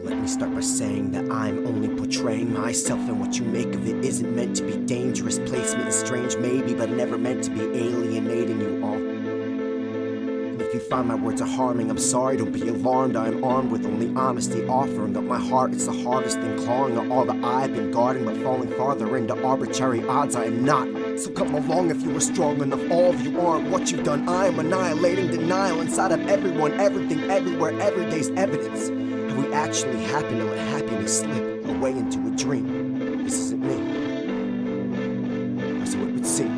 let me start by saying that I'm only portraying myself, and what you make of it isn't meant to be dangerous. Placement is strange, maybe, but never meant to be alienating you all. And if you find my words are harming, I'm sorry, don't be alarmed. I am armed with only honesty, offering up my heart. It's the hardest thing, clawing at all that I've been guarding, but falling farther into arbitrary odds I am not. So come along if you were strong enough. All of you aren't what you've done. I am annihilating denial inside of everyone, everything, everywhere. Every day's evidence. Have we actually happened to let happiness slip away into a dream? This isn't me, or so it would seem.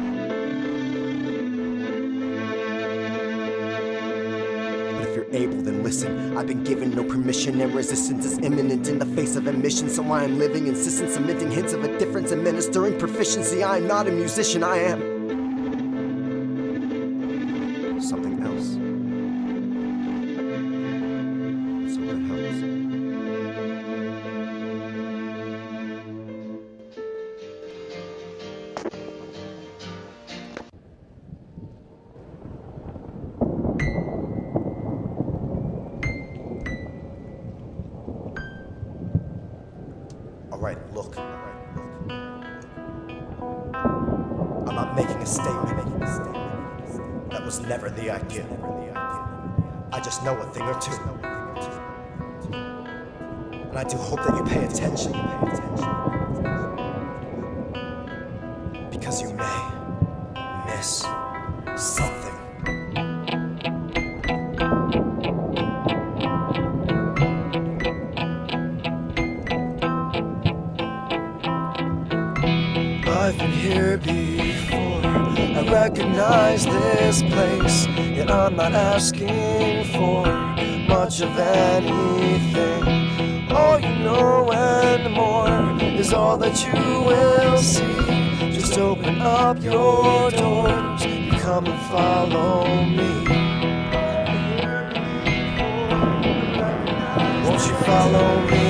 But if you're able, then listen. I've been given no permission, and resistance is imminent in the face of admission. So I am living, insistent, submitting hints of a difference, administering proficiency. I am not a musician, I am something else. So that helps. Alright, look. I'm not making a statement. That was never the idea. I just know a thing or two. And I do hope that you pay attention. Because you may miss something. I've been here before, I recognize this place, yet I'm not asking for much of anything. All you know and more is all that you will see. Just open up your doors and come and follow me. Won't you follow me?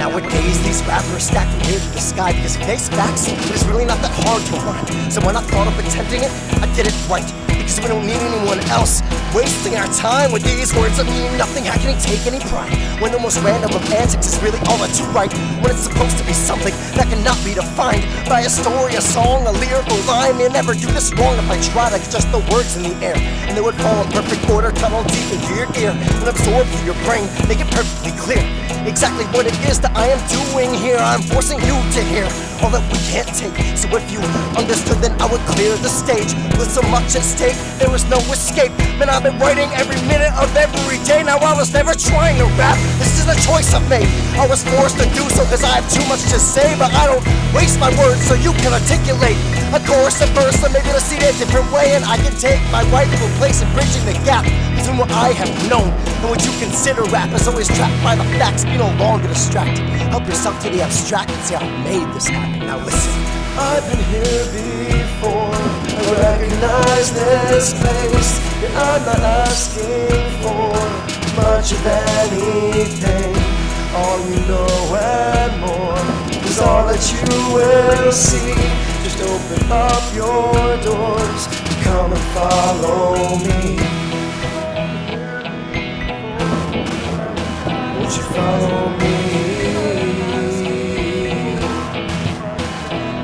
Nowadays, these rappers stack from here to the sky because face facts, it's really not that hard to rhyme. So when I thought of attempting it, I did it right. Because we don't need anyone else wasting our time with these words that mean nothing. How can he take any pride when the most random of antics is really all that you write? When it's supposed to be something that cannot be defined by a story, a song, a lyrical line. You'll never do this wrong if I try to adjust the words in the air, and they would fall in perfect order, tunnel deep into your ear and absorb through your brain, make it perfectly clear exactly what it is that I am doing here. I'm forcing you to hear all that we can't take. So if you understood, then I would clear the stage. With so much at stake, there is no escape. Man, I've been writing every minute of every day. Now I was never trying to rap, this is a choice I've made. I was forced to do so cause I have too much to say, but I don't waste my words so you can articulate a chorus, a verse, or maybe to see it a different way. And I can take my rightful place in bridging the gap between what I have known and what you consider rap. Is always trapped by the facts, be no longer distracted. Help yourself to the abstract and see how I made this happen. Now listen. I've been here before, I recognize this place, and I'm not asking for much of anything. All you know and more is all that you will see. Just open up your doors, come and follow me. Won't you follow me?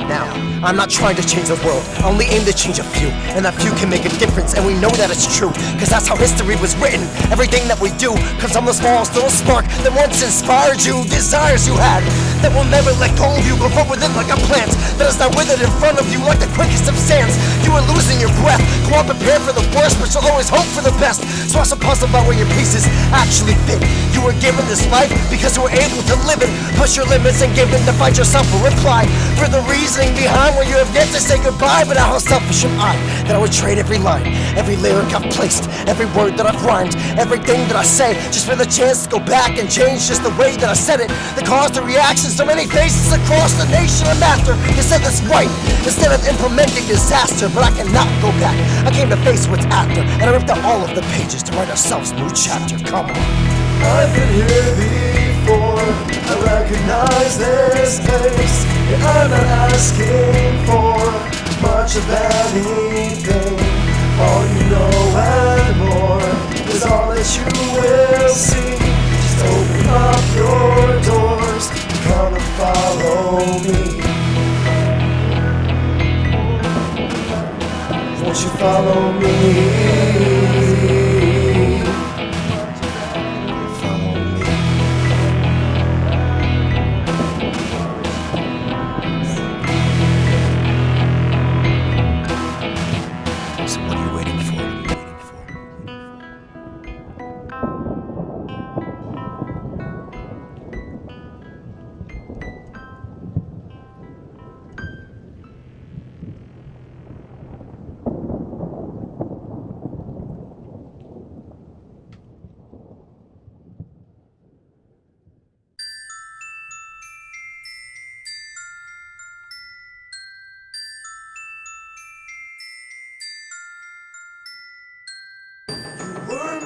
Now, I'm not trying to change the world, I only aim to change a few, and that few can make a difference, and we know that it's true, cause that's how history was written. Everything that we do comes from the smallest little spark that once inspired you, desires you had, that will never let go of you, go grow within like a plant that is now withered in front of you like the quickest of sands. You are losing your breath, go on prepared for the worst, but you'll always hope for the best. So I puzzle about where your pieces actually fit. You were given this life because you were able to live it, push your limits and give in to find yourself a reply for the reasoning behind where you have yet to say goodbye. But how selfish am I that I would trade every line, every lyric I've placed, every word that I've rhymed, everything that I say, just for the chance to go back and change just the way that I said it, that caused the reaction so many faces across the nation. I'm after you said that's right instead of implementing disaster, but I cannot go back. I came to face what's after, and I ripped out all of the pages to write ourselves a new chapter. Come on. I've been here before, I recognize this place. Yeah, I'm not asking for much of anything. All you know and more is all that you will see. Just open up your doors, come and follow me. Won't you follow me?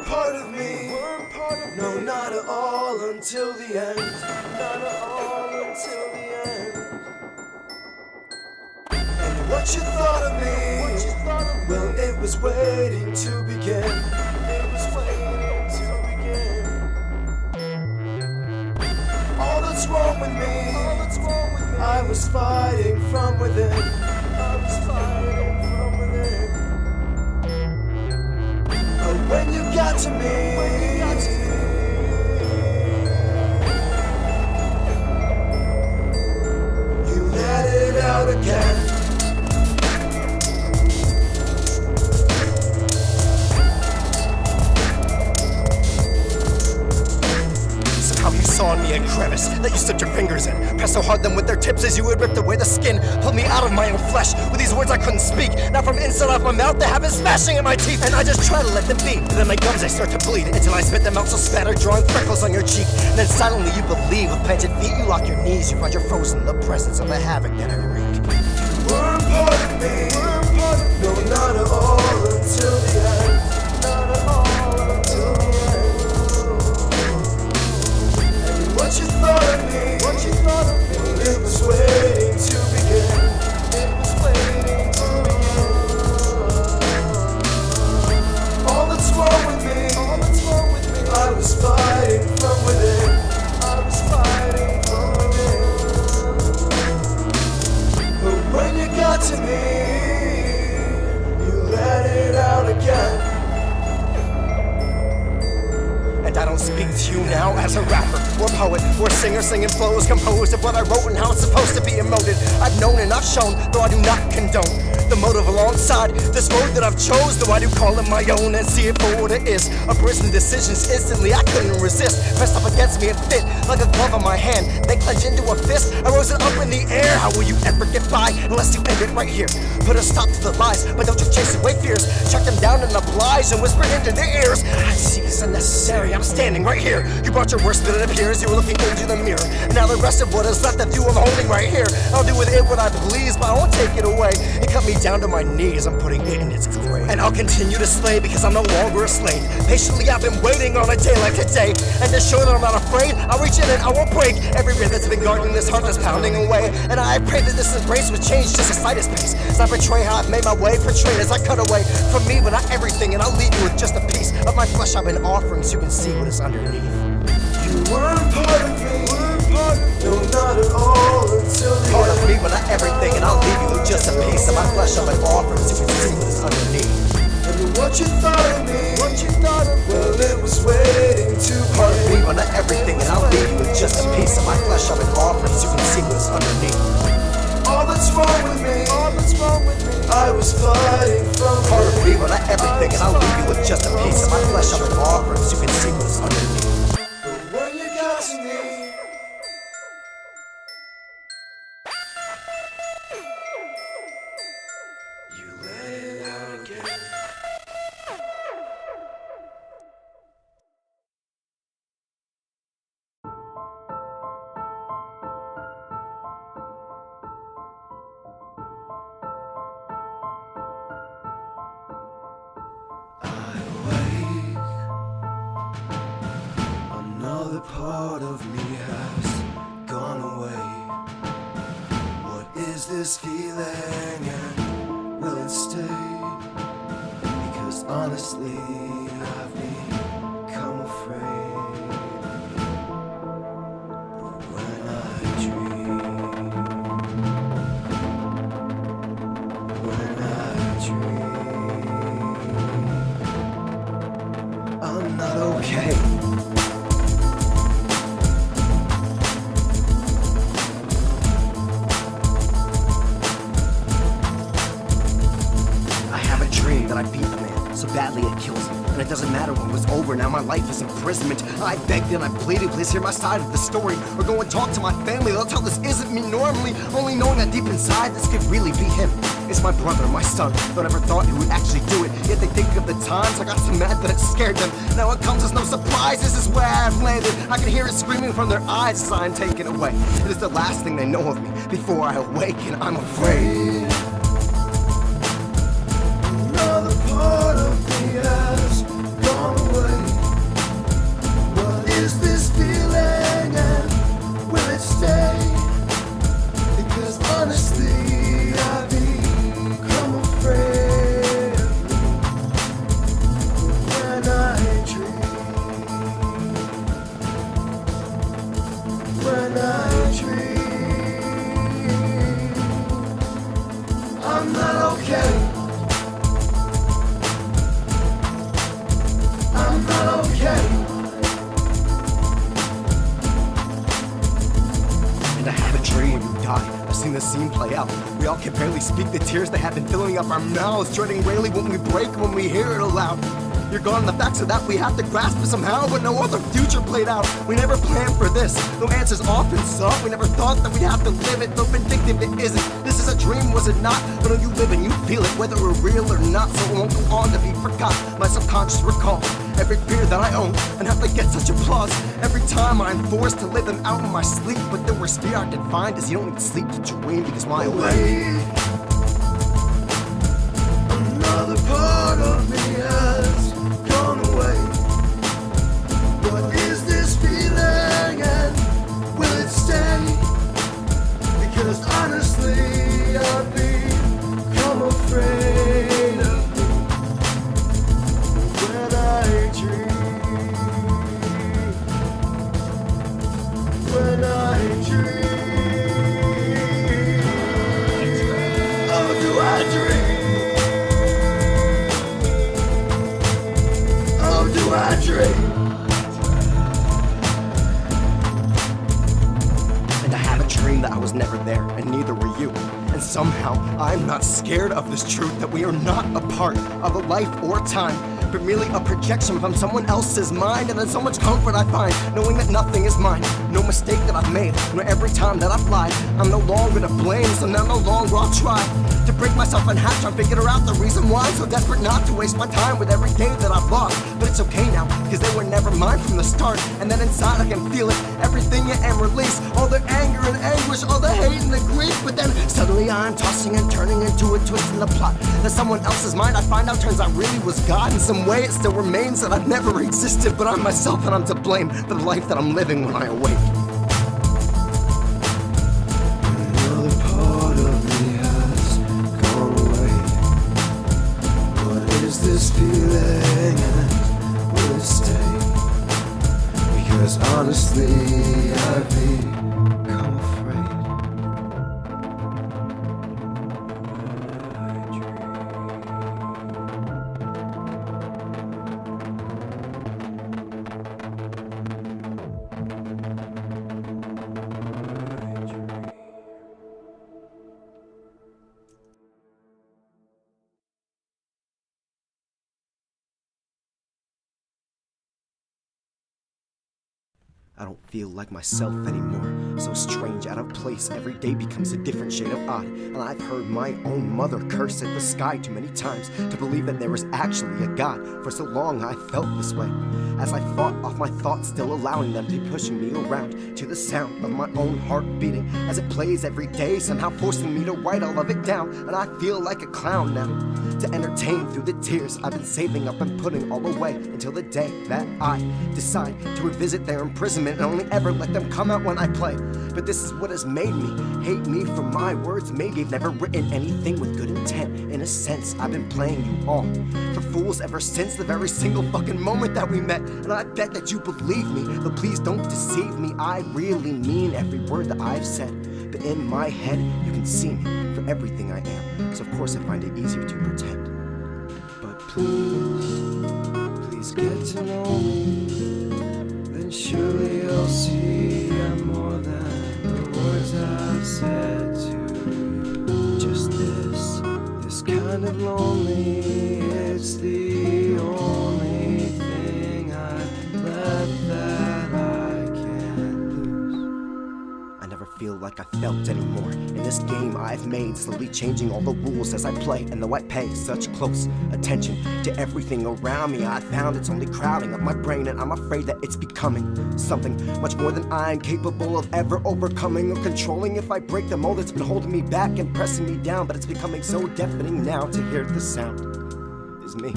Part of me, no, not at all until the end, not at all until the end. And what you thought of me, well, it was waiting to begin. It was waiting to begin. All that's wrong with me, I was fighting from within. I was fighting from within. When you got to me, you let it out again. Somehow you saw in me a crevice that you slipped your fingers in. Pressed so hard then with their tips as you had ripped away the skin. Pulled me out of my own flesh with these words I couldn't speak. Now from inside out my mouth they have been smashing in my teeth. And I just try to let them be, but then my gums they start to bleed until I spit them out so spattered, drawing freckles on your cheek. And then silently you believe, with planted feet you lock your knees. You find you're frozen in the presence of the havoc that I wreak. You were part of me, no, not at all until the end. Not at all until the end. And what you thought of me, it was waiting to begin. It was waiting to begin. All that's wrong with me, I was fighting from within. I was fighting from within. But when you got to me, you let it out again. And I don't speak to you now as a rapper or poet or singer singing flows composed of what I wrote and how it's supposed to be emoted. I've known and I've shown, though I do not condone the motive alongside this road that I've chose, though I do call it my own and see it for what it is. A prison decisions instantly I couldn't resist, pressed up against me and fit like a glove on my hand, then clenched into a fist. I rose it up in the air. How will you ever get by unless you end it right here? Put a stop to the lies, but don't you chase away fears. Check them down and oblige and whisper into their ears. I see it's unnecessary, I'm standing right here. You brought your worst, but it appears you were looking into the mirror. And now the rest of what is left of you I'm holding right here. I'll do with it what I please, but I won't take it away. It cut me down to my knees, I'm putting it in its grave. And I'll continue to slay because I'm no longer a slave. Patiently I've been waiting on a day like today, and to show that I'm not afraid, I'll reach in and I won't break every rib that's been guarding this heart that's pounding away. And I pray that this embrace would change just the slightest pace, as I betray how I've made my way, portrayed as I cut away from me, but not everything. And I'll leave you with just a piece of my flesh I've been offering so you can see what is underneath. You weren't part of me, no, not at all until the part end. Of me, but not everything, and I'll leave you with just a piece of my flesh I've been offering so you can see what is underneath. And what you thought of me, well, it was waiting to part of me, but not everything, and I'll leave you with just a piece of my flesh I've been offering so you can see what is underneath. All that's wrong with me, I was fighting from part of me, but not everything, and I'll leave you with just a piece of my flesh I've been offering so you can see what is underneath. But when you got to me, you let it out again. Another part of me has this feeling and will it stay? Because honestly, I've become afraid. But when I dream, I'm not okay. I have a dream that I beat the man so badly it kills me. And it doesn't matter when it was over, now my life is imprisonment. I begged and I pleaded, please hear my side of the story, or go and talk to my family, they'll tell this isn't me normally, only knowing that deep inside this could really be him. It's my brother, my son, but never thought he would actually do it. Yet they think of the times I got so mad that it scared them. Now it comes as no surprise, this is where I've landed. I can hear it screaming from their eyes as I'm taken away. It is the last thing they know of me before I awaken. I'm afraid. Another part of me has gone away. What is this feeling and will it stay? Because honestly, I've become afraid when I dream. When I dream, I'm not okay. I'm not okay. And I had a dream you died. I've seen the scene play out. We all can barely speak the tears that have been filling up our mouths, dreading rarely when we break when we hear it aloud. You're gone, the facts are that we have to grasp it somehow, but no other future played out. We never planned for this, no answers often sought. We never thought that we'd have to live it, though vindictive it isn't. This is a dream, was it not? But when you live and you feel it, whether we're real or not, so it won't go on to be forgot. My subconscious recall every fear that I own, and how they get such applause every time I'm forced to live them out in my sleep. But the worst fear I can find is you don't need sleep to dream, because why awake? Another part of me has gone away. What is this feeling and will it stay? Because honestly, I've become afraid of me when I dream. When I dream. Oh, do I dream? Do I dream? And I have a dream that I was never there, and neither were you. And somehow, I'm not scared of this truth that we are not a part of a life or time, but merely a projection from someone else's mind. And there's so much comfort I find knowing that nothing is mine. No mistake that I've made, nor every time that I've lied. I'm no longer to blame, so now no longer I'll try to break myself in half, trying to figure out the reason why. So desperate not to waste my time with every day that I've lost. But it's okay now, cause they were never mine from the start. And then inside I can feel it, everything yet and release all the anger and anguish, all the hate and the grief. But then suddenly I'm tossing and turning into a twist in the plot that someone else's mind. I find out turns out really was God. In some way it still remains that I've never existed, but I'm myself and I'm to blame for the life that I'm living when I awake. Another part of me has gone away. What is this feeling and will it stay? Because honestly, I've become afraid. I don't feel like myself anymore. So strange, out of place, every day becomes a different shade of odd. And I've heard my own mother curse at the sky too many times to believe that there was actually a God. For so long I felt this way, as I fought off my thoughts, still allowing them to be pushing me around to the sound of my own heart beating as it plays every day, somehow forcing me to write all of it down. And I feel like a clown now, to entertain through the tears I've been saving up and putting all away, until the day that I decide to revisit their imprisonment and only ever let them come out when I play. But this is what has made me hate me for my words. Maybe I've never written anything with good intent. In a sense, I've been playing you all for fools ever since the very single fucking moment that we met. And I bet that you believe me, but please don't deceive me. I really mean every word that I've said. But in my head, you can see me for everything I am. So of course I find it easier to pretend. But please get to know me. Then surely you'll see I'm more than the words I've said to you. Just this kind of lonely. It's the only thing I've left that I can't lose. I never feel like I felt anymore. In this game I've made, slowly changing all the rules as I play. And though I pay such close attention to everything around me, I found it's only crowding up my brain, and I'm afraid that it's becoming something much more than I'm capable of ever overcoming or controlling. If I break the mold that's been holding me back and pressing me down, but it's becoming so deafening now to hear the sound is me.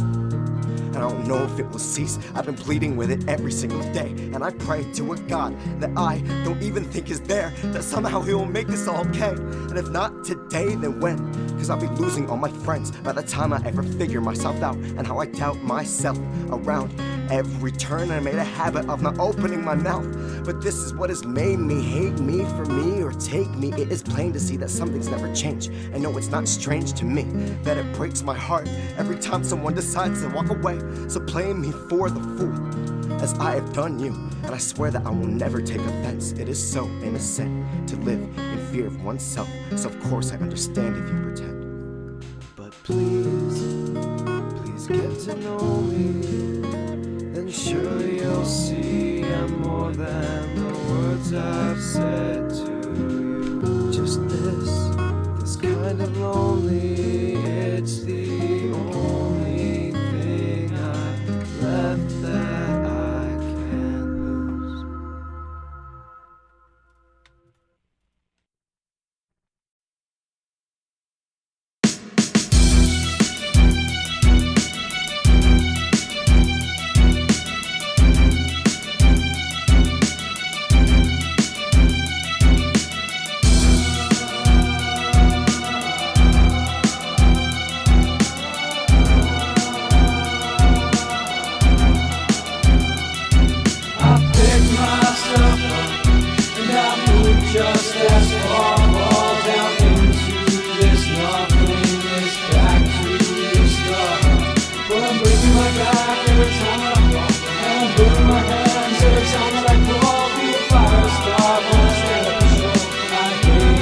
And I don't know if it will cease. I've been pleading with it every single day, and I pray to a God that I don't even think is there, that somehow he will make this all okay. And if not today, then when? Cause I'll be losing all my friends by the time I ever figure myself out, and how I doubt myself around every turn. I made a habit of not opening my mouth, but this is what has made me hate me for me or take me. It is plain to see that something's never changed. I know it's not strange to me that it breaks my heart every time someone decides to walk away. So blame me for the fool as I have done you, and I swear that I will never take offense. It is so innocent to live in fear of oneself, so of course I understand if you pretend. But please get to know me. Then surely you'll see I'm more than the words I've said to you. Just this kind of lonely. It's the only thing I've left that I can't lose. Just as far, fall down into this nothingness, back to this stuff. But I'm breaking my back every time I fall, and I'm burning my hands every time that I crawl. Be a fire star when I stand at the show. I gave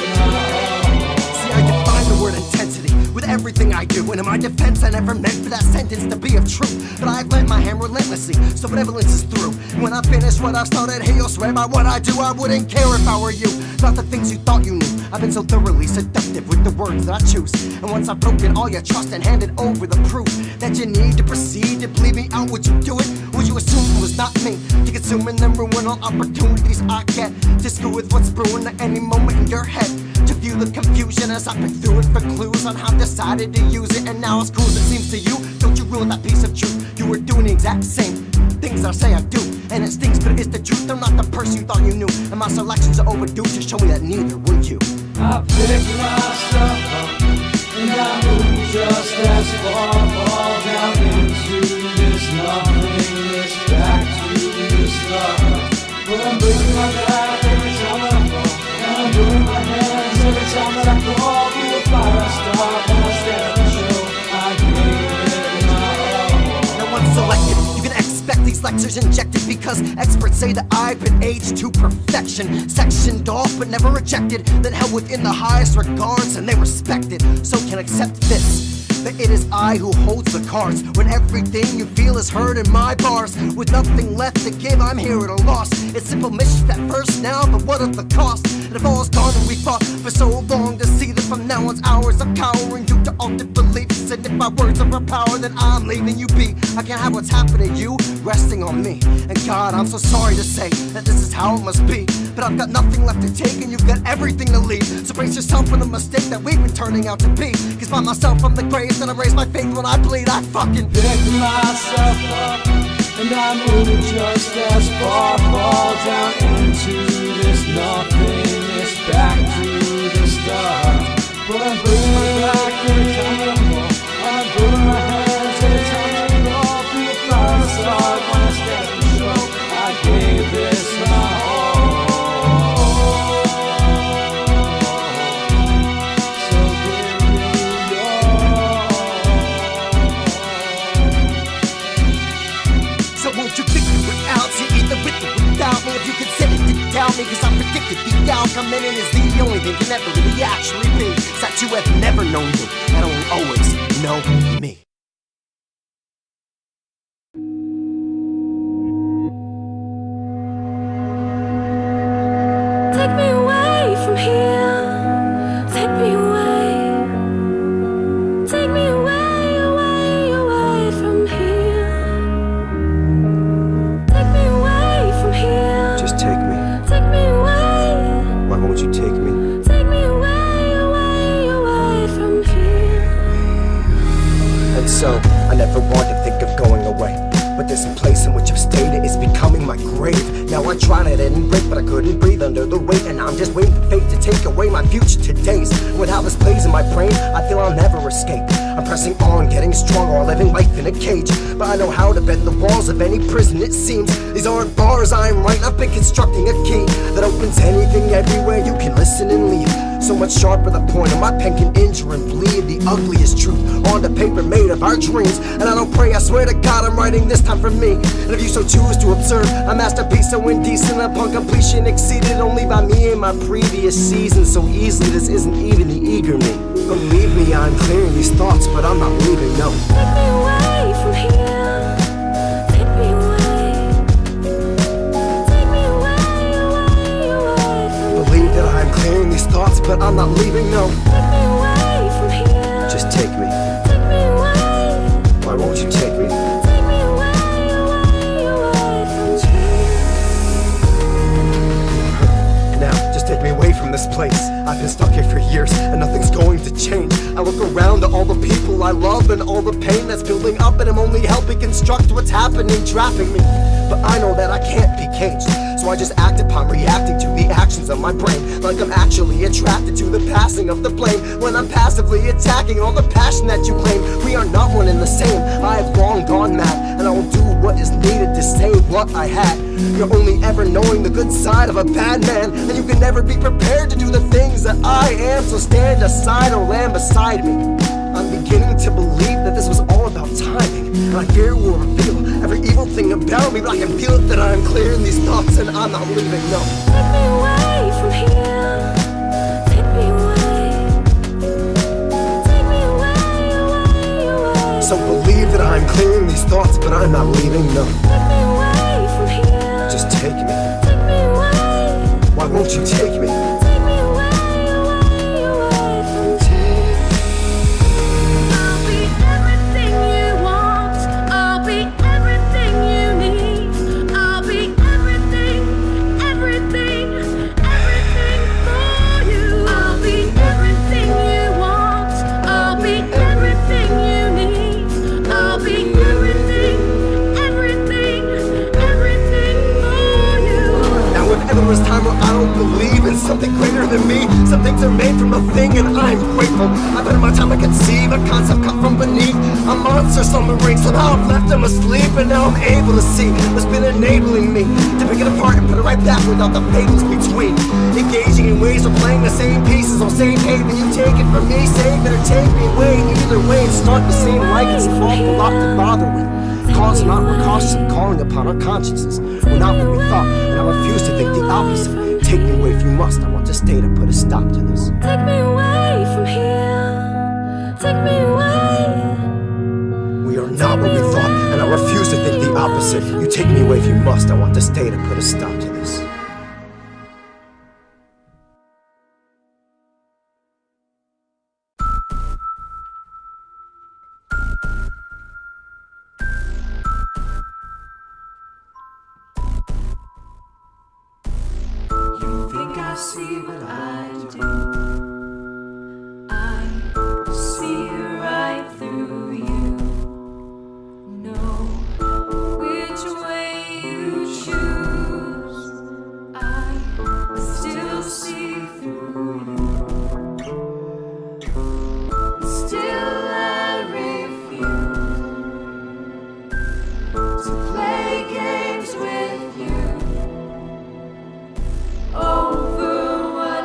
it my all. See, I define the word intensity with everything I do, and in my defense I never meant for that sentence to be of truth. But I've lent my hand relentlessly, so benevolence is through. And when I finish what I started, hey, you'll swear by what I do. I wouldn't care if I were you, not the things you thought you knew. I've been so thoroughly seductive with the words that I choose, and once I've broken all your trust and handed over the proof that you need to proceed to bleed me out, would you do it? Would you assume it was not me to consume and then ruin all opportunities I get to screw with what's brewing at any moment in your head? To view the confusion as I pick through it for clues on how I decided to use it, and now it's cool as it seems to you. Don't you ruin that piece of truth? You were doing the exact same things I say I do, and it stings, but it's the truth. I'm not the person you thought you knew, and my selections are overdue to show me that neither were you. I pick myself up, and I move just as far, fall down into this nothingness, back to this stuff. But I'm breaking my back every time I fall, and I'm burning my hands every time that I crawl. Be a fire star when I stand at the show. I gave it my all. No one's selected. You can expect these lectures injected because experts say that I've been aged to perfection, sectioned off but never rejected, then held within the highest regards and they respect it. So can accept this, that it is I who holds the cards when everything you feel is heard in my bars. With nothing left to give, I'm here at a loss. It's simple mischief at first now, but what of the cost? And if all's gone and we fought for so long to see that from now on's hours of cowering due to altered beliefs, and if my words are for power, then I'm leaving you be. I can't have what's happening to you resting on me, and God, I'm so sorry to say that this is how it must be, but I've got nothing left to take and you've got everything to leave. So brace yourself for the mistake that we've been turning out to be, cause by myself from the grave, and I raise my faith when I bleed. I fucking pick myself up, and I move just as far, fall about me, cause I predicted the outcome, and it is the only thing can ever really actually be. Is that you have never known you, and only always know me. Take me away from here. Take me away. Take me away, away, away from here. Take me away from here. Just take me. Take me away. Why won't you take me? Take me away, away, away from here. And so, I never want to think of going away, but this place in which I've stayed, it is becoming my grave. Now I tried it and break, but I couldn't breathe under the weight, and I'm just waiting for fate to take away my future today's. And with how this plays in my brain, I feel I'll never escape. I'm pressing on, getting stronger, while living life in a cage. But I know how to bend the walls of any prison, it seems. These aren't bars, I'm right, I've been constructing a key that opens anything, everywhere you can listen and leave. So much sharper the point of my pen can injure and bleed the ugliest truth on the paper made of our dreams. And I don't pray, I swear to God I'm writing this time for me. And if you so choose to observe a masterpiece so indecent upon completion, exceeded only by me in my previous season. So easily this isn't even the eager me. Believe me, I'm clearing these thoughts, but I'm not leaving, no. Take me away from here. Take me away. Take me away, away, away from Believe that I'm clearing these thoughts, but I'm not leaving, no. Take me away from here. Just take me. Take me away. Why won't you take me? Take me away, away, away from here. Now, just take me away from this place. I've been stuck here for years, and nothing's going to change. I look around at all the people I love and all the pain that's building up, and I'm only helping construct what's happening, trapping me. But I know that I can't be caged, so I just act upon reacting to the actions of my brain, like I'm actually attracted to the passing of the blame, when I'm passively attacking all the passion that you claim. We are not one and the same. I have long gone mad, and I will do what is needed to save what I had. You're only ever knowing the good side of a bad man, and you can never be prepared to do the things that I am. So stand aside or land beside me. I'm beginning to believe that this was all about timing, and I fear it will reveal every evil thing about me. But I can feel it that I'm clearing these thoughts, and I'm not leaving, no. Take me away from here. Take me away. Take me away, away, away. So believe that I'm clearing these thoughts, but I'm not leaving, no. Take me away from here. Just take me. Take me away. Why won't you take me? Take me away, away, away from here. I'll be everything you want. I'll be everything you need. I'll be everything, everything, everything for you. I'll be everything you want. I'll be everything you need. I'll be everything, everything, everything for you. Now if ever was time where I don't believe in something greater than me, some things are made from nothing and I'm grateful. I put in my time to conceive a concept cut from beneath a monster slumbering. Somehow I've left him asleep, and now I'm able to see what's been enabling me to pick it apart and put it right back without the fables between. Engaging in ways of playing the same pieces on same page, and you take it from me, save it or take me away. Either way, it's starting to seem like it's an awful lot to bother with. Cause not, we're cautious of calling upon our consciences. We're not what we thought, and I refuse to think the opposite. Take me away if you must. I want to stay to put a stop to this. Take me away from here. Take me away. We are not what we thought, and I refuse to think the opposite. You take me away if you must. I want to stay to put a stop to this. You think I see what I do? I see right through you. Know which way you choose. I still see through you. Still I refuse to play games with you over what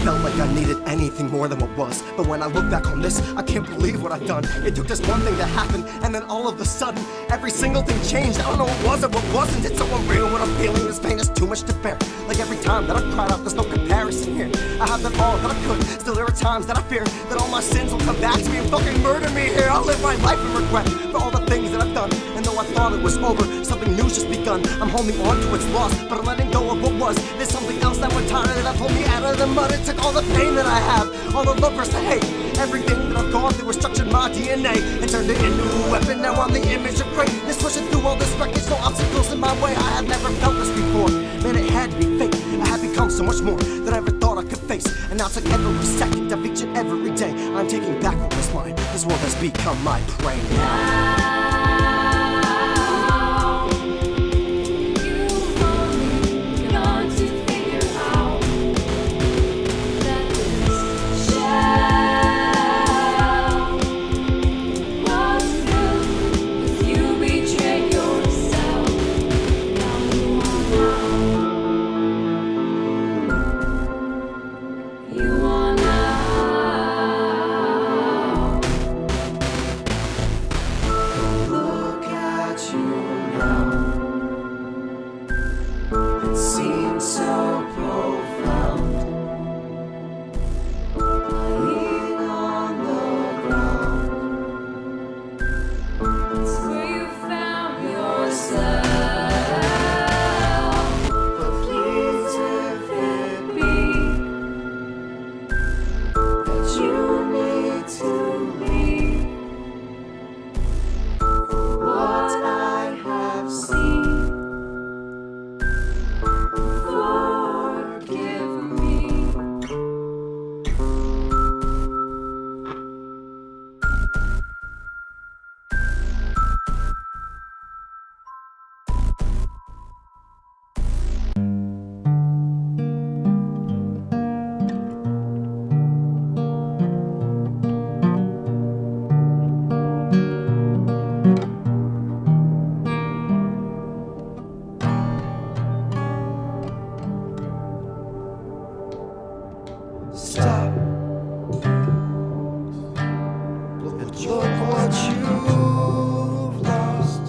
felt like I needed anything more than what was. But when I look back on this, I can't believe what I've done. It took just one thing to happen, and then all of a sudden, every single thing changed. I don't know what was or what wasn't. It's so unreal what I'm feeling. This pain is too much to bear. Like every time that I cried out, there's no comparison here. I have done all that I could. Still there are times that I fear that all my sins will come back to me and fucking murder me here. I'll live my life in regret for all the things that I've done. And though I thought it was over, something new's just begun. I'm holding on to what's lost, but I'm letting go of what was. There's something else that went tired that pulled me out of the mud. It took all the pain that I have, all the love versus the hate. Everything that I've gone through was structured my DNA and turned it into a weapon. Now I'm the image of greatness, pushing through all this wreckage. No obstacles in my way. I have never felt this before. Man, it had to be fake. I had become so much more than I ever thought I could face. And now it's like every second, of each and every day, I'm taking back what was mine. This world has become my prey now. Stop. Look what you've lost,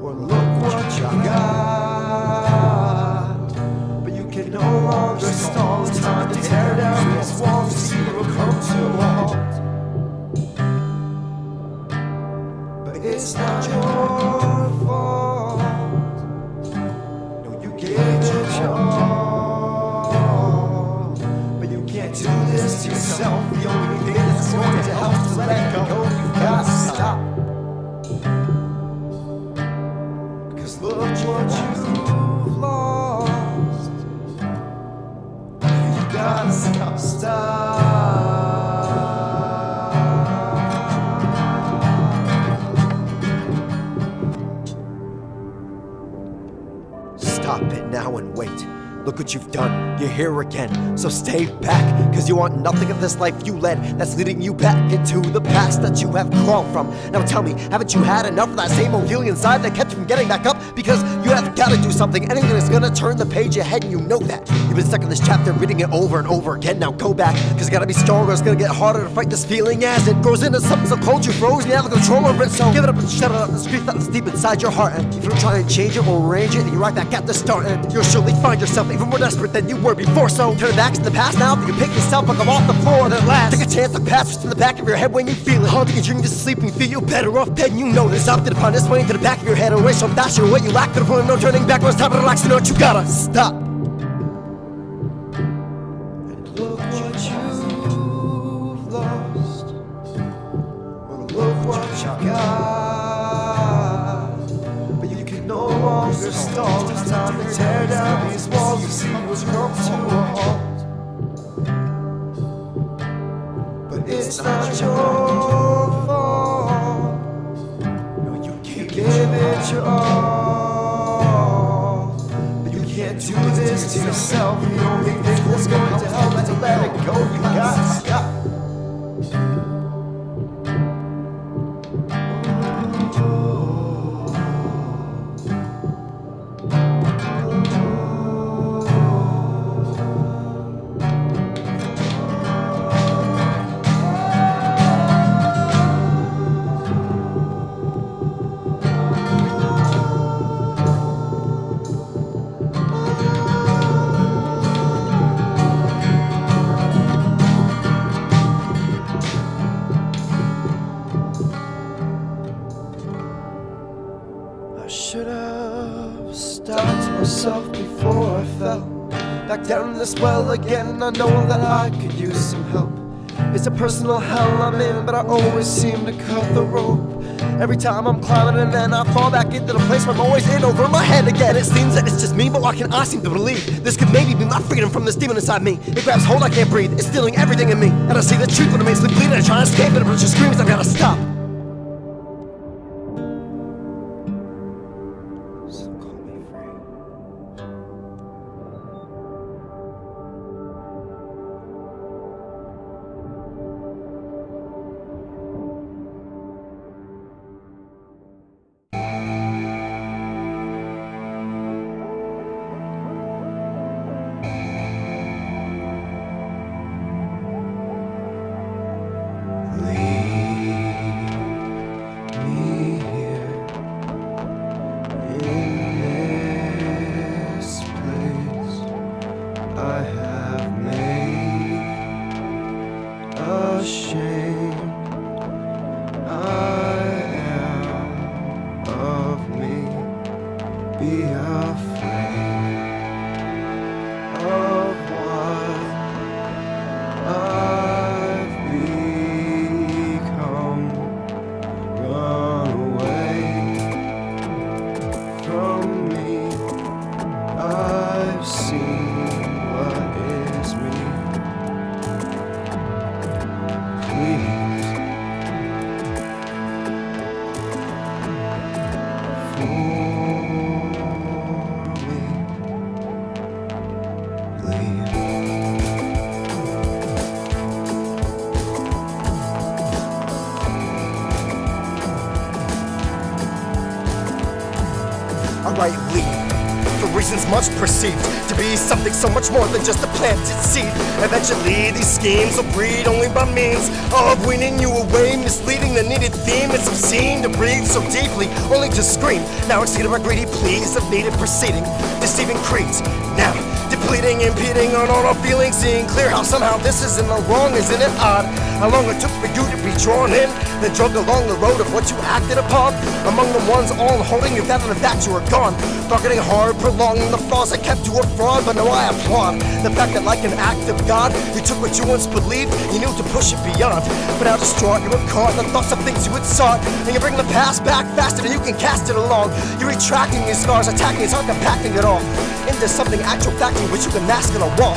or look what you got. But you can no longer stall. It's time to tear down these walls. See what will come to a halt. But it's not your fault. No, you gave it your all. Do this to yourself. The only thing that's going to help is to let go. You've got to stop. Because look what you've lost. You gotta stop. Stop it now and wait. Look what you've done, you're here again. So stay back, cause you want nothing of this life you led that's leading you back into the past that you have crawled from. Now tell me, haven't you had enough of that same old feeling inside that kept you from getting back up? Because you have gotta do something. Anything that's gonna turn the page ahead, and you know that. You've been stuck in this chapter, reading it over and over again. Now go back, cause you gotta be stronger. It's gonna get harder to fight this feeling as it grows into something so cold you froze. And you have the control over it, so give it up and shut it up. This grief that's deep inside your heart, and if you don't try and change it or arrange it, and you're right back at the start, and you'll surely find yourself even more desperate than you were before. So turn back to the past now. If you can pick yourself up off the floor at last, take a chance to pass what's in the back of your head when you feel it haunting and dreaming, just sleeping, feel you better off dead. You know this. Opted upon this way into the back of your head away. So if that's your what you lack, to the point of no turning back. When it's time to relax, you know what you gotta stop. And look what you've lost, or look what you got. But you can no longer stall. It's time to tear down these walls. You see what's come to a halt. But it's not your fault. No, you give it your all. But you can't do this to yourself. The only thing that's going to help is to let it go. You gotta stop. back down this well again. I know that I could use some help. It's a personal hell I'm in, but I always seem to cut the rope. Every time I'm climbing and then I fall back into the place where I'm always in over my head again. It seems that it's just me, but why can't I seem to believe this could maybe be my freedom from this demon inside me? It grabs hold, I can't breathe, it's stealing everything in me. And I see the truth when it makes me bleed, and I try to escape it, but it just screams I gotta stop. So call me free. I have made a shame. I am of me. Be afraid of what I've become. Run away from me. I've seen what is me. Please, for me, please. I write leave for reasons much perceived to be something so much more than just a planted seed. Eventually these schemes will breed only by means of weaning you away, misleading the needed theme. It's obscene to breathe so deeply, only to scream. Now exceeded by greedy pleas of needed proceeding, deceiving creeds. Now depleting, impeding on all our feelings, seeing clear how somehow this isn't the wrong. Isn't it odd how long it took for you to be drawn in, then drugged along the road of what you acted upon? Among the ones all holding you down, and the fact you were gone, bargaining hard, prolonging the flaws that kept you a fraud. But no, I applaud the fact that like an act of God, you took what you once believed, you knew to push it beyond. But now distraught, you were caught in the thoughts of things you had sought, and you bring the past back faster than you can cast it along. You're retracting these scars, attacking these, compacting it all into something actual factory which you can mask on a wall.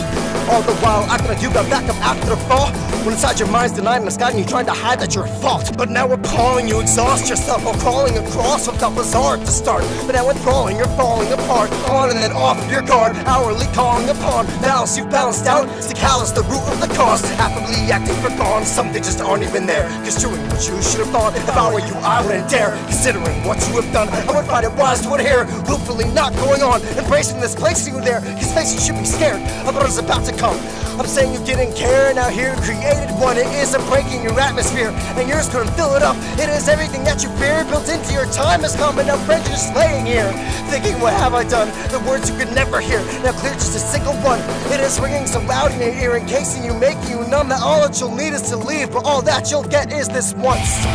All the while acting like you got back up after the fall, when inside your mind's denying the sky and you're trying to hide that you're at fault. But now appalling, you exhaust yourself while crawling across what felt bizarre to start. But now enthralling, you're falling apart, on and then off of your guard, hourly calling upon balance you've balanced out to callous the root of the cause. Affably acting for gone, some they just aren't even there, construing what you should have thought. If I were you, I wouldn't dare, considering what you have done. I would find it wise to adhere, willfully not going on, embracing this place you there. His face, you should be scared of what is about to come. I'm saying you didn't care, now here created one. It isn't breaking your atmosphere, and yours couldn't fill it up. It is everything that you fear, built into your time has come. And now friends, you're just laying here, thinking, what have I done? The words you could never hear, now clear just a single one. It is ringing so loud in your ear, encasing you, making you numb, that all that you'll need is to leave. But all that you'll get is this once.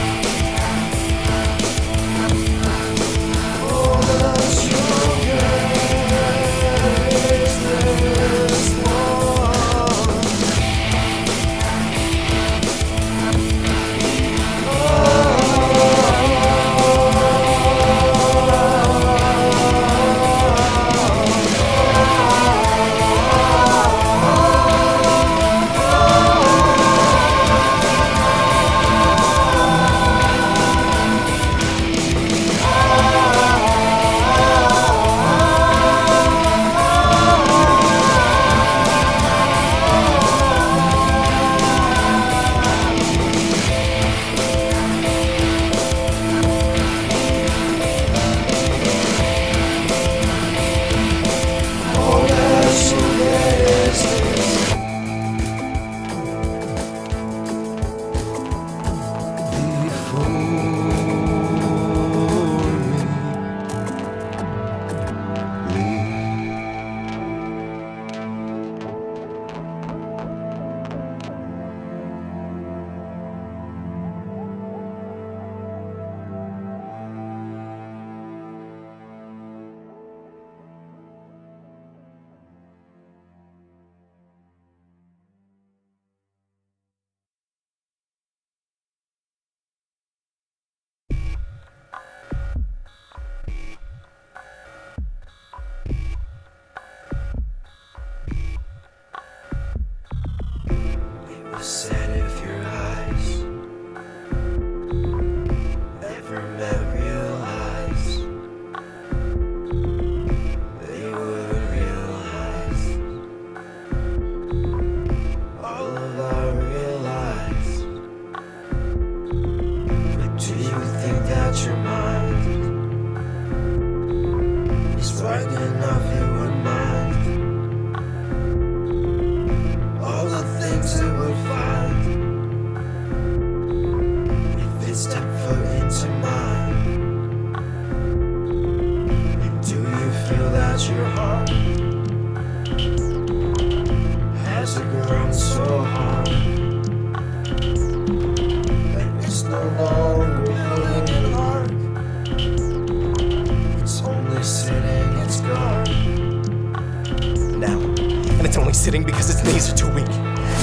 sitting because its knees are too weak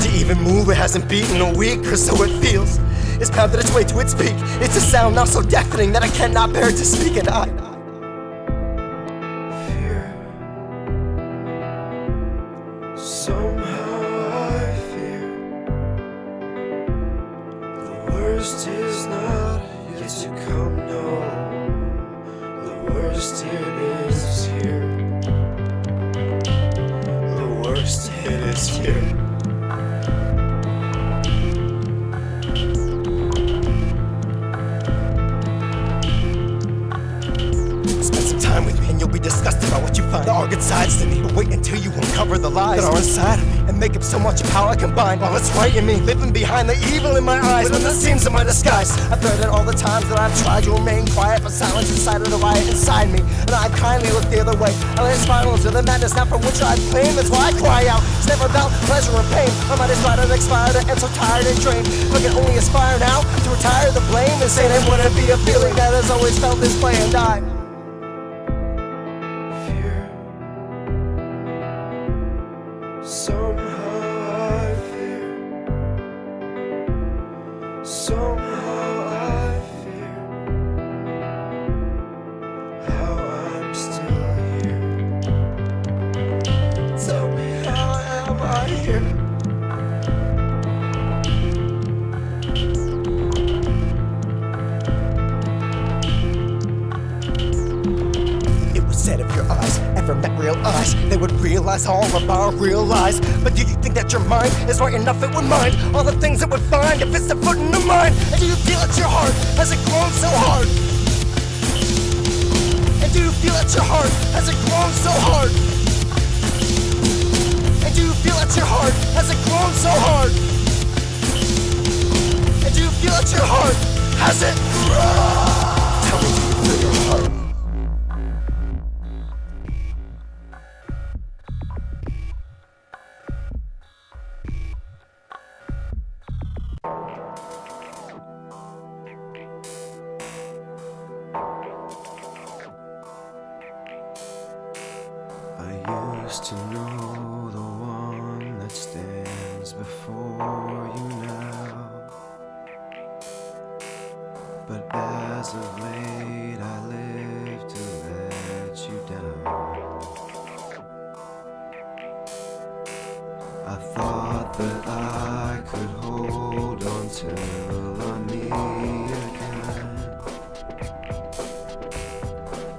to even move. It hasn't beaten a week, or so it feels. It's pounded its way to its peak. It's a sound now so deafening that I cannot bear to speak. And I fear. Somehow I fear. The worst is not yet to come, no. The worst it is here. The worst it is here. With me and you'll be disgusted by what you find. There are good sides to me, but wait until you uncover the lies that are inside of me and make up so much power combined. While it's right in me, living behind the evil in my eyes, when the seams of my disguise. I've heard it all the times that I've tried to remain quiet, but silence inside of the riot inside me, and I kindly look the other way. I let it spiral into the madness now from which I've claimed. That's why I cry out. It's never about pleasure or pain. My mind is right and expired and so tired and drained. If I can only aspire now to retire the blame and say there wouldn't be a feeling that has always felt this way. And I somehow I fear. Somehow I fear how I'm still here. Tell me, how am I here? Said if your eyes ever met real eyes, they would realize all of our real lies. But do you think that your mind is right enough it would mind all the things it would find if it's the foot in the mind? And do you feel at your heart, has it grown so hard? And do you feel at your heart, has it grown so hard? And do you feel at your heart, has it grown so hard? And do you feel at your heart, has it grown? Tell me, do you feel your heart? I used to know the one that stands before you now, but as of late I live to let you down. I thought that I could hold on till I meet again,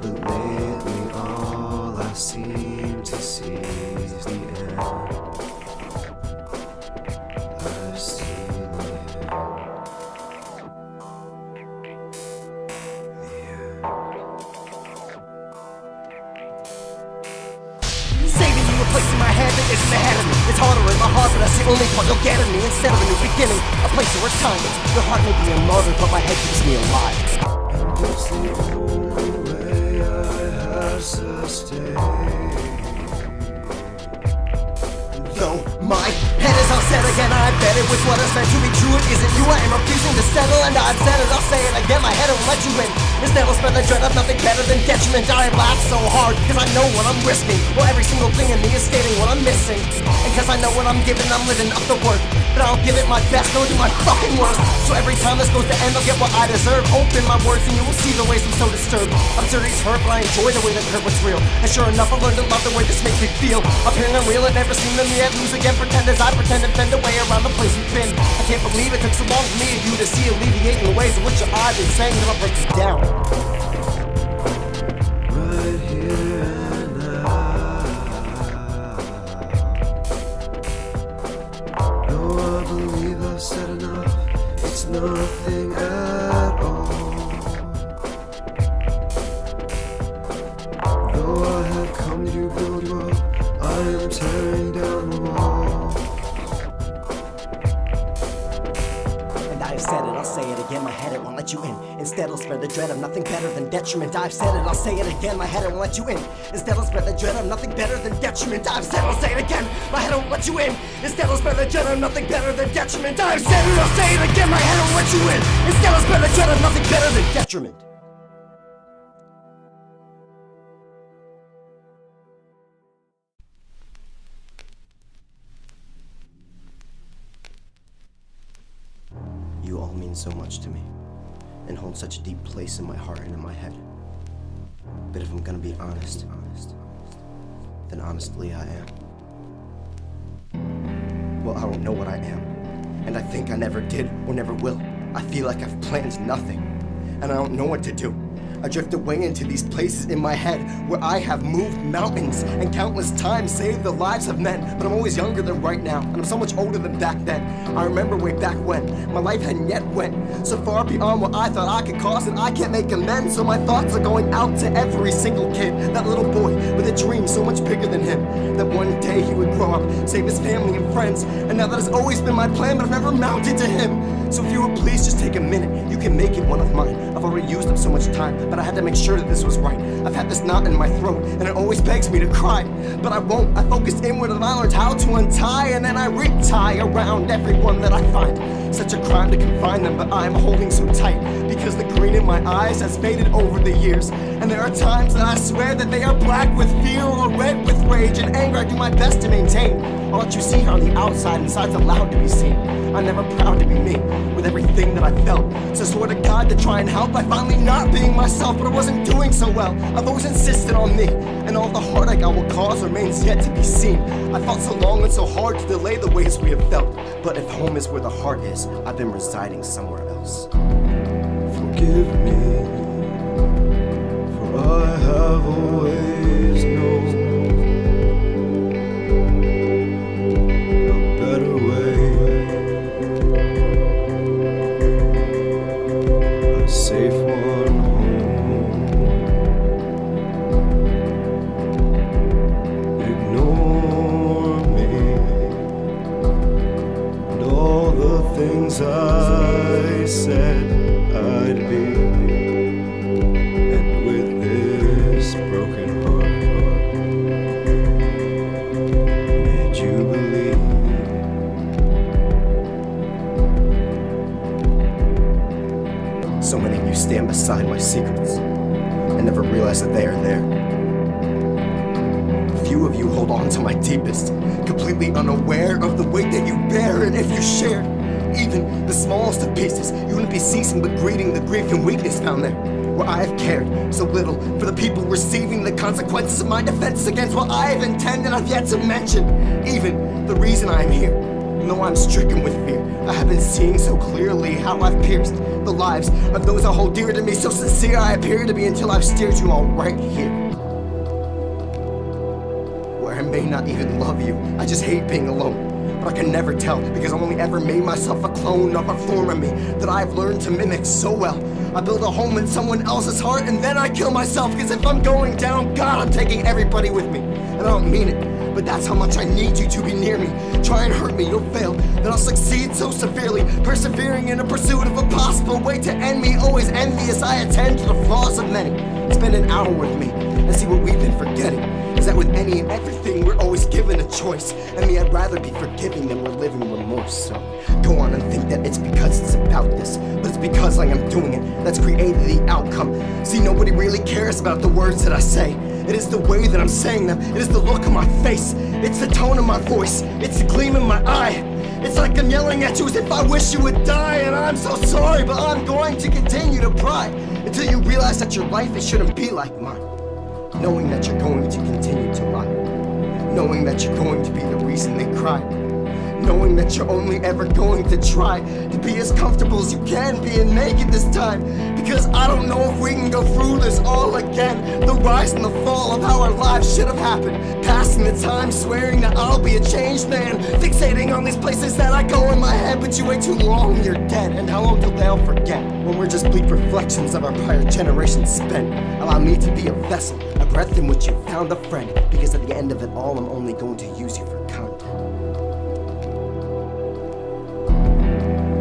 but lately all I seem to see is the end. I've seen the end. The end. Saving you a place in my head that isn't ahead of me. It's harder in my heart, but that's the only part you'll get in me. Instead of a new beginning, a place where it's time. Your heart may be a martyr, but my head keeps me alive. And it's the only way I have sustained. Though my head is all set again, I bet it was what is meant to be true. It isn't you, I am refusing to settle, and I've said it, I'll say it again. My head won't let you in. Instead I'll spend the dread of nothing better than detriment. I laugh so hard, cause I know what I'm risking. Well, every single thing in me is stating what I'm missing. And cause I know what I'm giving, I'm living up the work. But I'll give it my best, I'll do my fucking worst. So every time this goes to end, I'll get what I deserve. Open my words and you will see the ways I'm so disturbed. Absurdity's hurt, but I enjoy the way that hurt what's real. And sure enough, I learned to love the way this makes me feel. Appearing unreal, it never seemed to me I'd lose again. Pretend as I pretend and fend away around the place we've been. I can't believe it took so long for me and you to see alleviating the ways in which I've been saying that I'll break you down. Right here and now. No, I believe I've said enough. It's nothing at all. Though I have come to build you up, I am tearing down the wall. And I've said it, I'll say it again, my head it won't let you in. Instead I'll spread the dread of nothing better than detriment. I've said it, I'll say it again, my head it won't let you in. Instead I'll spread the dread of nothing better than detriment. I've said it, I'll say it again, my head won't let you in. Instead I'll spread the dread of nothing better than detriment. I've said it, I'll say it again, my head won't let you in. Instead I'll spread the dread of nothing better than detriment. You all mean so much to me and hold such a deep place in my heart and in my head. But if I'm gonna be honest, then honestly I am. Well, I don't know what I am, and I think I never did or never will. I feel like I've planned nothing, and I don't know what to do. I drift away into these places in my head where I have moved mountains and countless times saved the lives of men. But I'm always younger than right now, and I'm so much older than back then. I remember way back when my life hadn't yet went so far beyond what I thought I could cause, and I can't make amends. So my thoughts are going out to every single kid, that little boy with a dream so much bigger than him, that one day he would grow up, save his family and friends. And now that has always been my plan, but I've never mounted to him. So if you would please just take a minute, you can make it one of mine. I've already used up so much time, but I had to make sure that this was right. I've had this knot in my throat, and it always begs me to cry. But I won't, I focused inward and I learned how to untie, and then I retie around everyone that I find. Such a crime to confine them, but I'm holding so tight, because the green in my eyes has faded over the years. And there are times that I swear that they are black with fear or red with rage and anger. I do my best to maintain. I'll let you see how the outside inside's allowed to be seen. I'm never proud to be me, with everything that I felt. So I swore to God to try and help by finally not being myself, but I wasn't doing so well. I've always insisted on me, and all the heartache I will cause remains yet to be seen. I fought so long and so hard to delay the ways we have felt, but if home is where the heart is, I've been residing somewhere else. Forgive me, for I have always known a better way. A safe one home. Ignore me and all the things I said I'd be, and with this broken heart, made you believe. So many of you stand beside my secrets and never realize that they are there. Few of you hold on to my deepest, completely unaware of the weight that you bear. And if you shared even the smallest of pieces, you wouldn't be ceasing but greeting the grief and weakness found there, where I have cared so little for the people receiving the consequences of my defense against what I have intended. I've yet to mention even the reason I am here. Though I'm stricken with fear, I have been seeing so clearly how I've pierced the lives of those I hold dear to me. So sincere I appear to be until I've steered you all right here, where I may not even love you. I just hate being alone. But I can never tell, because I've only ever made myself a clone of a form of me that I've learned to mimic so well. I build a home in someone else's heart, and then I kill myself, because if I'm going down, God, I'm taking everybody with me. And I don't mean it, but that's how much I need you to be near me. Try and hurt me, you'll fail, then I'll succeed so severely, persevering in a pursuit of a possible way to end me. Always envious, I attend to the flaws of many. Spend an hour with me and see what we've been forgetting. Is that with any and everything we're always given a choice, and me, I'd rather be forgiving than we're living remorse. So go on and think that it's because it's about this, but it's because I am doing it that's created the outcome. See, nobody really cares about the words that I say. It is the way that I'm saying them. It is the look on my face. It's the tone of my voice. It's the gleam in my eye. It's like I'm yelling at you as if I wish you would die. And I'm so sorry, but I'm going to continue to pry until you realize that your life, it shouldn't be like mine. Knowing that you're going to continue to lie. Knowing that you're going to be the reason they cry. Knowing that you're only ever going to try to be as comfortable as you can be and make it this time. Because I don't know if we can go through this all again. The rise and the fall of how our lives should have happened. Passing the time, swearing that I'll be a changed man. Fixating on these places that I go in my head. But you wait too long, you're dead. And how long till they'll forget? When we're just bleak reflections of our prior generations spent. Allow me to be a vessel, a breath in which you found a friend. Because at the end of it all, I'm only going to use you for content.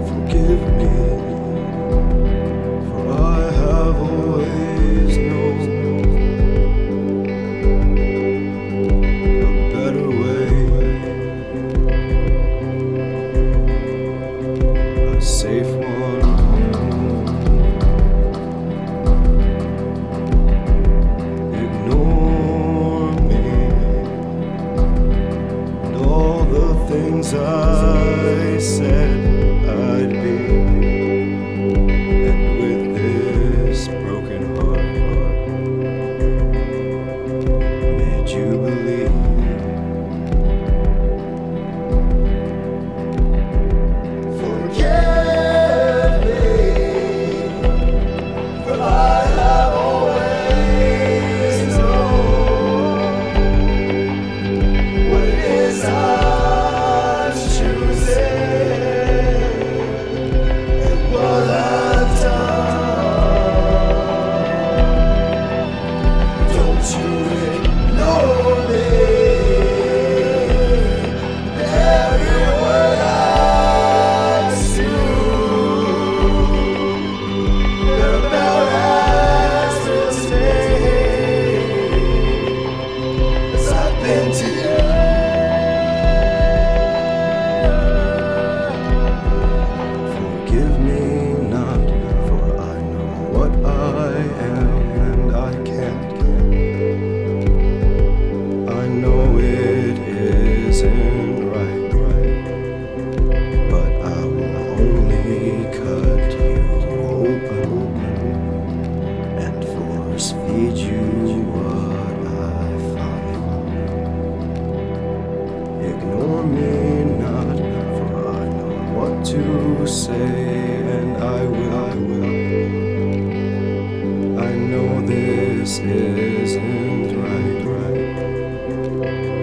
Forgive me, for I have always known a better way. A safe one home. Ignore me me not, for I know what I am and I can't. I know it isn't right, but I will only cut you open and force feed you what I find. Ignore me not, for I know what to say, and I will. I know this isn't right,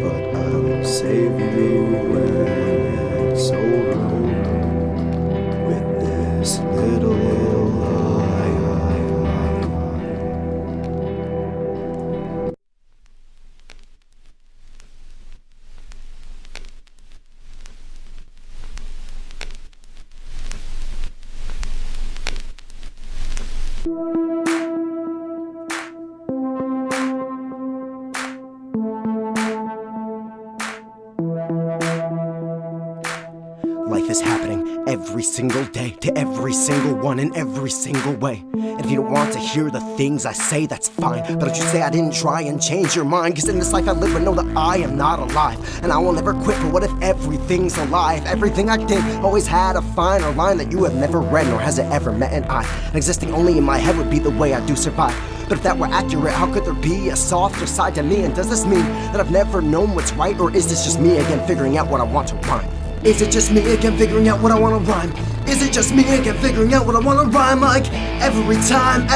but I will save you when it's over with this little lie. Life is happening every single day to every single one in every single way. And if you don't want to hear the things I say, that's fine. But don't you say I didn't try and change your mind. Cause in this life I live, I know that I am not alive. And I will never quit, but what if everything's alive? Everything I did always had a finer line that you have never read, nor has it ever met an eye. And existing only in my head would be the way I do survive. But if that were accurate, how could there be a softer side to me? And does this mean that I've never known what's right? Or is this just me again figuring out what I want to rhyme? Is it just me again figuring out what I wanna rhyme? Is it just me again figuring out what I wanna rhyme? Like every time,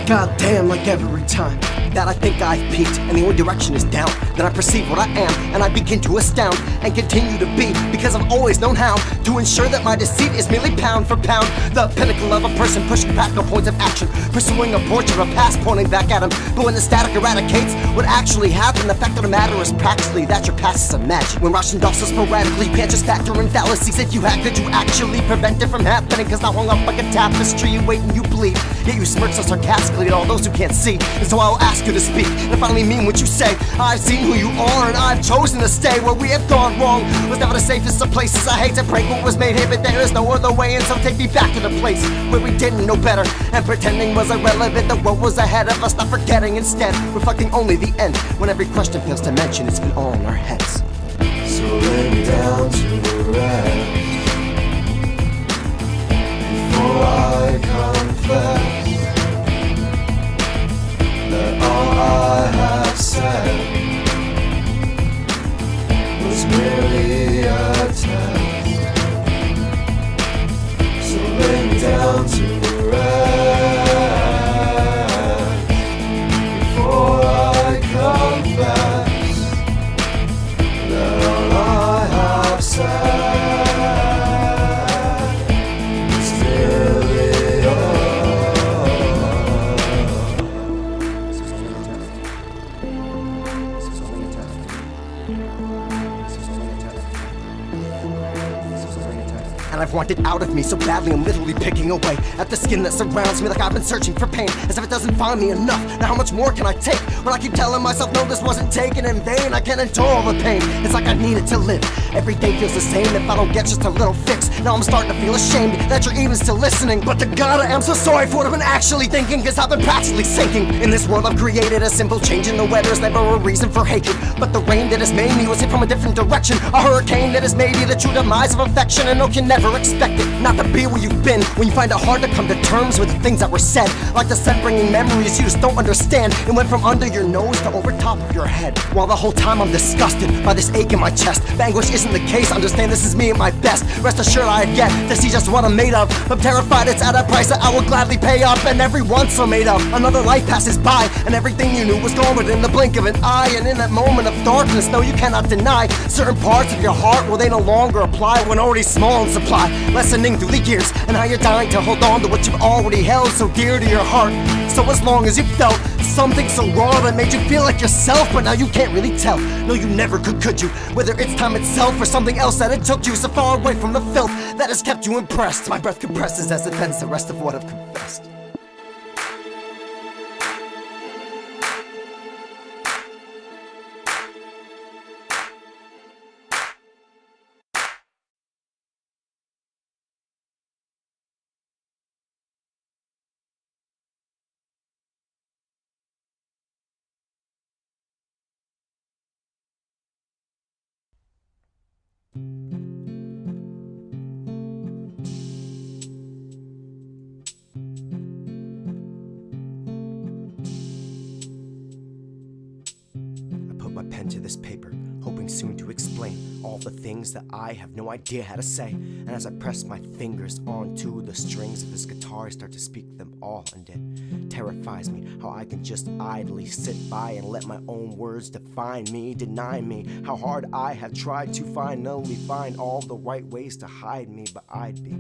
God damn, like every time that I think I've peaked and the only direction is down, then I perceive what I am and I begin to astound and continue to be, because I've always known how to ensure that my deceit is merely pound for pound the pinnacle of a person pushing practical points of action, pursuing a portrait of a past pointing back at him. But when the static eradicates what actually happened, the fact of the matter is practically that your past is imagined. When rushing off so sporadically, you can't just factor in fallacies. If you had, could you actually prevent it from happening? Cause now hung up like a tapestry, you wait and you bleed, yet you smirk so sarcastically at all those who can't see. And so I'll ask you to speak and finally mean what you say. I've seen who you are and I've chosen to stay. Where we have gone wrong was never the safest of places. I hate to break what was made here, but there is no other way. And so take me back to the place where we didn't know better, and pretending was irrelevant. The road was ahead of us, not forgetting, instead reflecting only the end. When every question fails to mention, it's been all in our heads. So lay me down to rest before I confess that all I have said was merely a test. So lay me down to rest before I confess that all I have said is merely a And I've wanted out of me so badly, I'm literally picking away at the skin that surrounds me, like I've been searching for pain, as if it doesn't find me enough. Now how much more can I take when I keep telling myself no, this wasn't taken in vain? I can't endure all the pain, it's like I need it to live. Every day feels the same if I don't get just a little fix. Now I'm starting to feel ashamed that you're even still listening. But to God, I am so sorry for what I've been actually thinking, cause I've been practically sinking. In this world I've created, a simple change in the weather's never a reason for hatred. But the rain that has made me was hit from a different direction. A hurricane that has made me the true demise of affection. And no can never expect it not to be where you've been, when you find it hard to come to terms with the things that were said. Like the scent bringing memories you just don't understand. It went from under your nose to over top of your head. While the whole time I'm disgusted by this ache in my chest. The anguish isn't the case, understand this is me at my best. Rest assured I have yet to see just what I'm made of. I'm terrified it's at a price that I will gladly pay up. And every once I'm made of, another life passes by, and everything you knew was gone within the blink of an eye. And in that moment of darkness, no, you cannot deny certain parts of your heart, well, they no longer apply when already small in supply. Lessening through the years, and how you're dying to hold on to what you've already held so dear to your heart. So as long as you felt something so raw that made you feel like yourself, but now you can't really tell. No, you never could you? Whether it's time itself or something else that it took you so far away from the filth that has kept you impressed. My breath compresses as it bends the rest of what I've confessed. I put my pen to this paper, hoping soon to explain all the things that I have no idea how to say. And as I press my fingers onto the strings of this guitar, I start to speak them all, and it terrifies me how I can just idly sit by and let my own words define me, deny me how hard I have tried to finally find all the right ways to hide me, but I'd be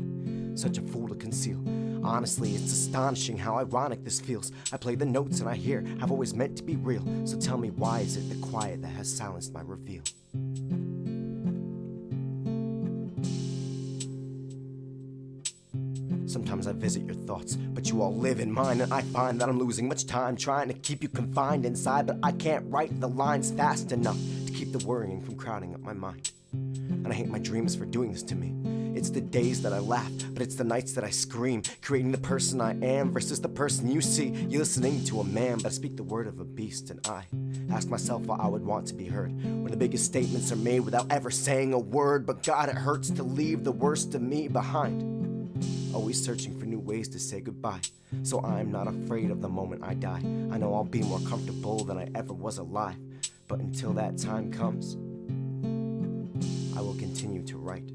such a fool to conceal. Honestly, it's astonishing how ironic this feels. I play the notes and I hear I've always meant to be real. So tell me, why is it the quiet that has silenced my reveal? Sometimes I visit your thoughts, but you all live in mine, and I find that I'm losing much time trying to keep you confined inside, but I can't write the lines fast enough to keep the worrying from crowding up my mind. And I hate my dreams for doing this to me. It's the days that I laugh, but it's the nights that I scream, creating the person I am versus the person you see. You're listening to a man, but I speak the word of a beast, and I ask myself why I would want to be heard when the biggest statements are made without ever saying a word. But God, it hurts to leave the worst of me behind, always searching for new ways to say goodbye. So I'm not afraid of the moment I die. I know I'll be more comfortable than I ever was alive, but until that time comes, I will continue to write.